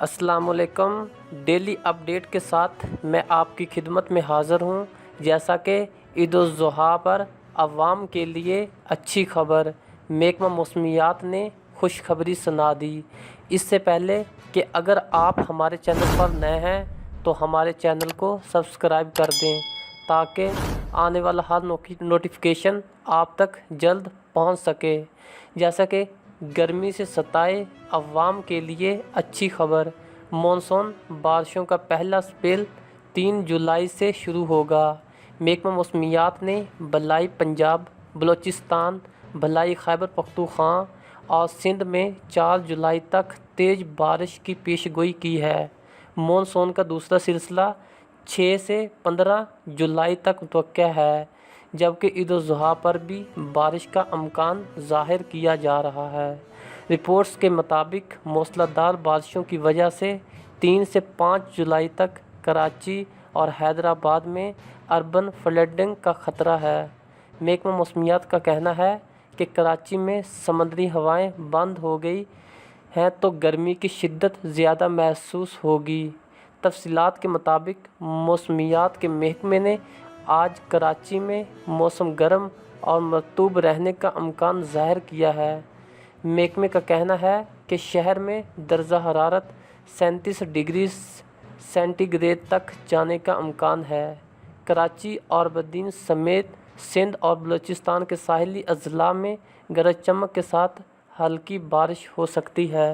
السلام علیکم۔ Daily update کے ساتھ میں آپ کی خدمت میں حاضر ہوں۔ جیسا کہ عید الاضحیٰ پر عوام کے لیے اچھی خبر، محکمہ موسمیات نے خوشخبری سنا دی۔ اس سے پہلے کہ اگر آپ ہمارے چینل پر نئے ہیں تو ہمارے چینل کو سبسکرائب کر دیں تاکہ آنے والا ہر نوٹیفیکیشن آپ تک جلد پہنچ سکے۔ جیسا کہ گرمی سے ستائے عوام کے لیے اچھی خبر، مانسون بارشوں کا پہلا سپیل 3 جولائی سے شروع ہوگا۔ محکمہ موسمیات نے بالائی پنجاب، بلوچستان، بالائی خیبر پختونخوا اور سندھ میں 4 جولائی تک تیز بارش کی پیش گوئی کی ہے۔ مانسون کا دوسرا سلسلہ 6 سے 15 جولائی تک متوقع ہے، جبکہ عید الاضحیٰ پر بھی بارش کا امکان ظاہر کیا جا رہا ہے۔ رپورٹس کے مطابق موسلا دھار بارشوں کی وجہ سے 3 سے 5 جولائی تک کراچی اور حیدرآباد میں اربن فلڈنگ کا خطرہ ہے۔ محکمہ موسمیات کا کہنا ہے کہ کراچی میں سمندری ہوائیں بند ہو گئی ہیں تو گرمی کی شدت زیادہ محسوس ہوگی۔ تفصیلات کے مطابق موسمیات کے محکمے نے آج کراچی میں موسم گرم اور مرطوب رہنے کا امکان ظاہر کیا ہے۔ محکمے کا کہنا ہے کہ شہر میں درجہ حرارت 37 ڈگری سینٹی گریڈ تک جانے کا امکان ہے۔ کراچی اور بدین سمیت سندھ اور بلوچستان کے ساحلی اضلاع میں گرج چمک کے ساتھ ہلکی بارش ہو سکتی ہے۔